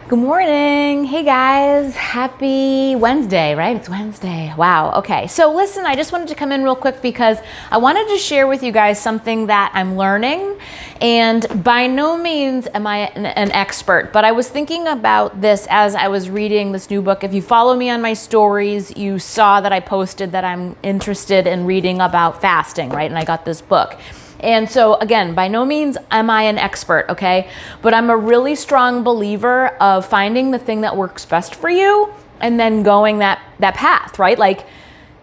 Good morning. Hey guys, happy Wednesday, right? It's Wednesday. Wow. Okay. So listen, I just wanted to come in real quick because I wanted to share with you guys something that I'm learning. And by no means am I an expert, but I was thinking about this as I was reading this new book. If you follow me on my stories, you saw that I posted that I'm interested in reading about fasting, right? And I got this book. And so again, by no means am I an expert, okay? But I'm a really strong believer of finding the thing that works best for you and then going that path, right? Like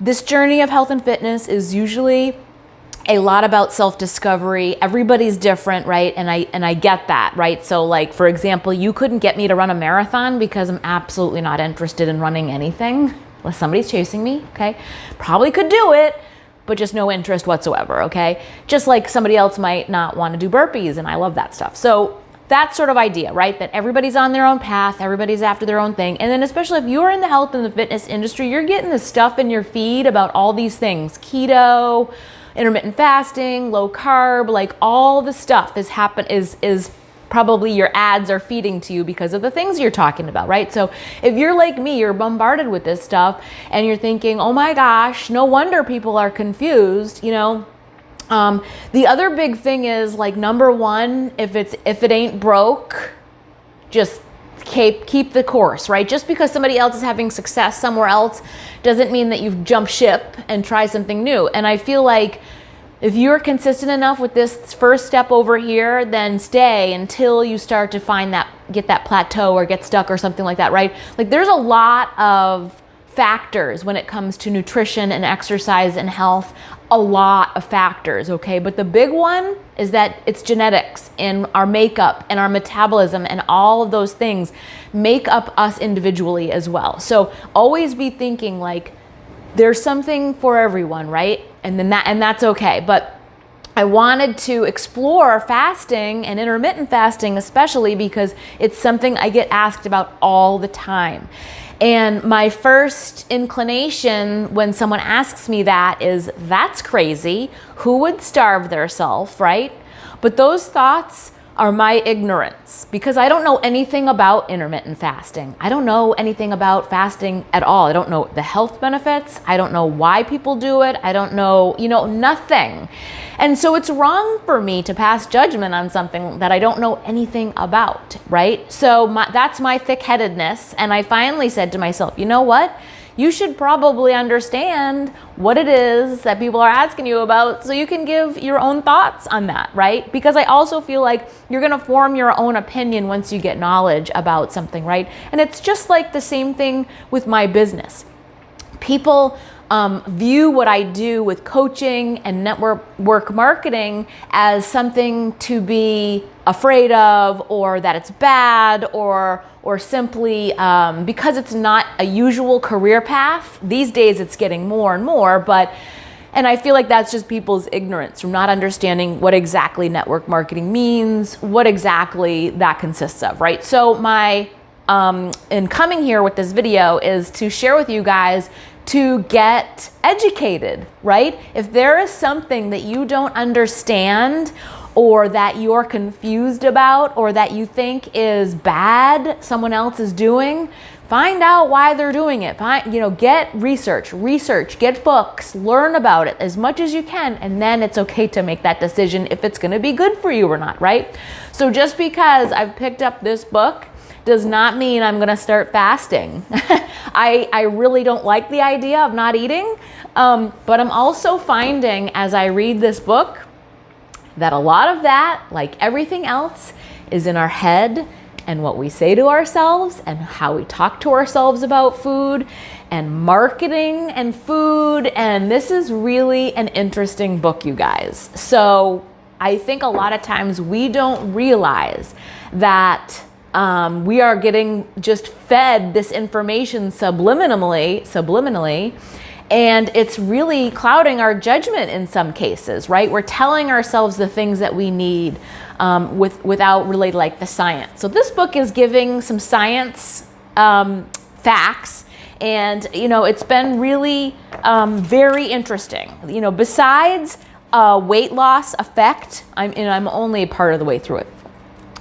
this journey of health and fitness is usually a lot about self-discovery. Everybody's different, right? And I get that, right? So like, for example, you couldn't get me to run a marathon because I'm absolutely not interested in running anything unless somebody's chasing me, okay? Probably could do it, but just no interest whatsoever, okay? Just like somebody else might not want to do burpees, and I love that stuff. So that sort of idea, right? That everybody's on their own path, everybody's after their own thing. And then especially if you're in the health and the fitness industry, you're getting this stuff in your feed about all these things, keto, intermittent fasting, low carb, like all the stuff is probably your ads are feeding to you because of the things you're talking about, right? So if you're like me, you're bombarded with this stuff and you're thinking, oh my gosh, no wonder people are confused, you know? The other big thing is like, number one, if it ain't broke, just keep the course, right? Just because somebody else is having success somewhere else doesn't mean that you've jumped ship and try something new. And I feel like if you're consistent enough with this first step over here, then stay until you start to get that plateau or get stuck or something like that, right? Like there's a lot of factors when it comes to nutrition and exercise and health, a lot of factors, okay? But the big one is that it's genetics and our makeup and our metabolism and all of those things make up us individually as well. So always be thinking like there's something for everyone, right? And that's okay. But I wanted to explore fasting and intermittent fasting, especially because it's something I get asked about all the time. And my first inclination when someone asks me that is, that's crazy. Who would starve theirself, right? But those thoughts are my ignorance because I don't know anything about intermittent fasting. I don't know anything about fasting at all. I don't know the health benefits. I don't know why people do it. I don't know, nothing. And so it's wrong for me to pass judgment on something that I don't know anything about, right? So that's my thick-headedness. And I finally said to myself, you know what? You should probably understand what it is that people are asking you about so you can give your own thoughts on that, right? Because I also feel like you're going to form your own opinion once you get knowledge about something, right? And it's just like the same thing with my business. People view what I do with coaching and network marketing as something to be afraid of, or that it's bad, or simply because it's not a usual career path. These days it's getting more and more, and I feel like that's just people's ignorance from not understanding what exactly network marketing means, what exactly that consists of, right? So my in coming here with this video is to share with you guys to get educated, right? If there is something that you don't understand or that you're confused about or that you think is bad, someone else is doing, find out why they're doing it. Get research, get books, learn about it as much as you can, and then it's okay to make that decision if it's gonna be good for you or not, right? So just because I've picked up this book does not mean I'm gonna start fasting. I really don't like the idea of not eating, but I'm also finding as I read this book that a lot of that, like everything else, is in our head and what we say to ourselves and how we talk to ourselves about food and marketing and food. And this is really an interesting book, you guys. So I think a lot of times we don't realize that we are getting just fed this information subliminally, and it's really clouding our judgment in some cases, right? We're telling ourselves the things that we need without really like the science. So this book is giving some science facts, and it's been really very interesting. Besides weight loss effect, I'm only part of the way through it.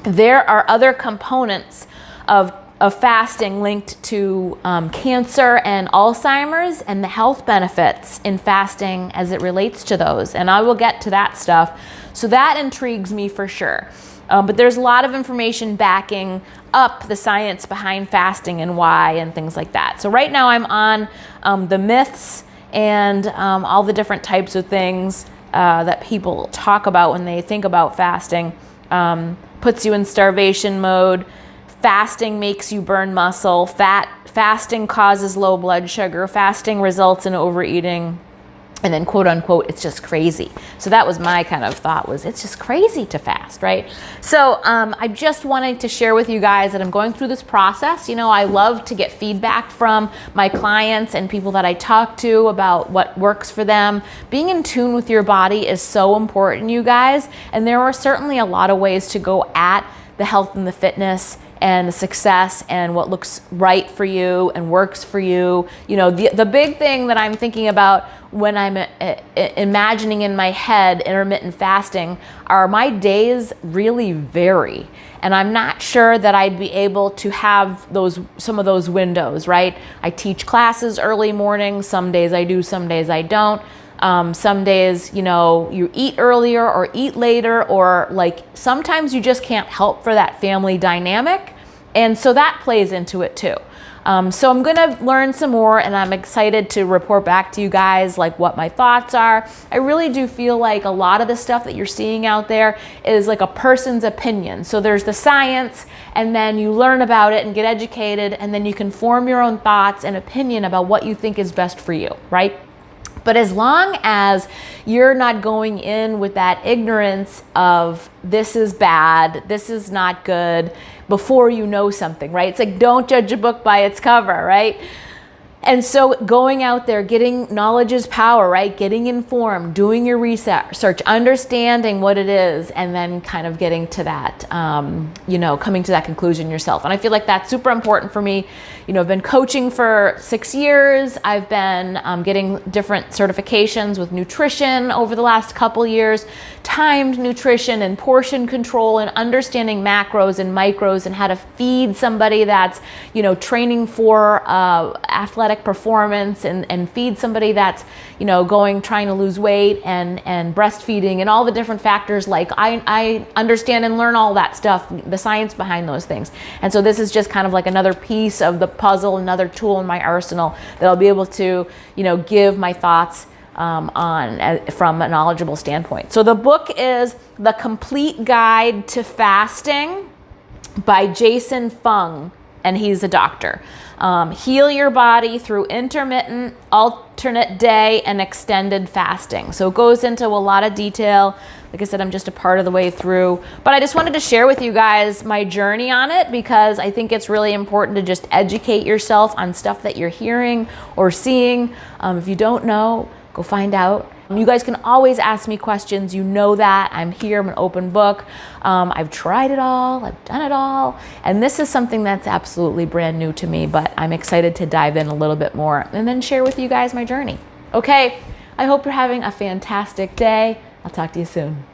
There are other components of of fasting linked to cancer and Alzheimer's and the health benefits in fasting as it relates to those. And I will get to that stuff. So that intrigues me for sure. But there's a lot of information backing up the science behind fasting and why and things like that. So right now I'm on the myths and all the different types of things that people talk about when they think about fasting. Puts you in starvation mode. Fasting makes you burn muscle. Fasting causes low blood sugar. Fasting results in overeating. And then quote unquote, it's just crazy. So that was my kind of thought, was it's just crazy to fast, right? So I just wanted to share with you guys that I'm going through this process. You know, I love to get feedback from my clients and people that I talk to about what works for them. Being in tune with your body is so important, you guys. And there are certainly a lot of ways to go at the health and the fitness and the success and what looks right for you and works for you. You know, the big thing that I'm thinking about when I'm imagining in my head intermittent fasting are my days really vary. And I'm not sure that I'd be able to have some of those windows, right? I teach classes early morning. Some days I do, some days I don't. Some days, you know, you eat earlier or eat later, or like sometimes you just can't help for that family dynamic. And so that plays into it too. So I'm going to learn some more, and I'm excited to report back to you guys like what my thoughts are. I really do feel like a lot of the stuff that you're seeing out there is like a person's opinion. So there's the science, and then you learn about it and get educated, and then you can form your own thoughts and opinion about what you think is best for you, right? But as long as you're not going in with that ignorance of this is bad, this is not good, before you know something, right? It's like, don't judge a book by its cover, right? And so going out there, getting knowledge is power, right? Getting informed, doing your research, understanding what it is, and then kind of getting to that, you know, coming to that conclusion yourself. And I feel like that's super important for me. You know, I've been coaching for 6 years. I've been getting different certifications with nutrition over the last couple years, timed nutrition and portion control and understanding macros and micros and how to feed somebody that's, you know, training for athletic performance and feed somebody that's, you know, trying to lose weight and breastfeeding and all the different factors. Like I understand and learn all that stuff, the science behind those things. And so this is just kind of like another piece of the puzzle, another tool in my arsenal that I'll be able to, you know, give my thoughts on from a knowledgeable standpoint. So the book is The Complete Guide to Fasting by Jason Fung, and he's a doctor. Heal your body through intermittent, alternate day, and extended fasting. So it goes into a lot of detail. Like I said, I'm just a part of the way through. But I just wanted to share with you guys my journey on it, because I think it's really important to just educate yourself on stuff that you're hearing or seeing. If you don't know, go find out. You guys can always ask me questions. You know that. I'm here. I'm an open book. I've tried it all. I've done it all. And this is something that's absolutely brand new to me, but I'm excited to dive in a little bit more and then share with you guys my journey. Okay, I hope you're having a fantastic day. I'll talk to you soon.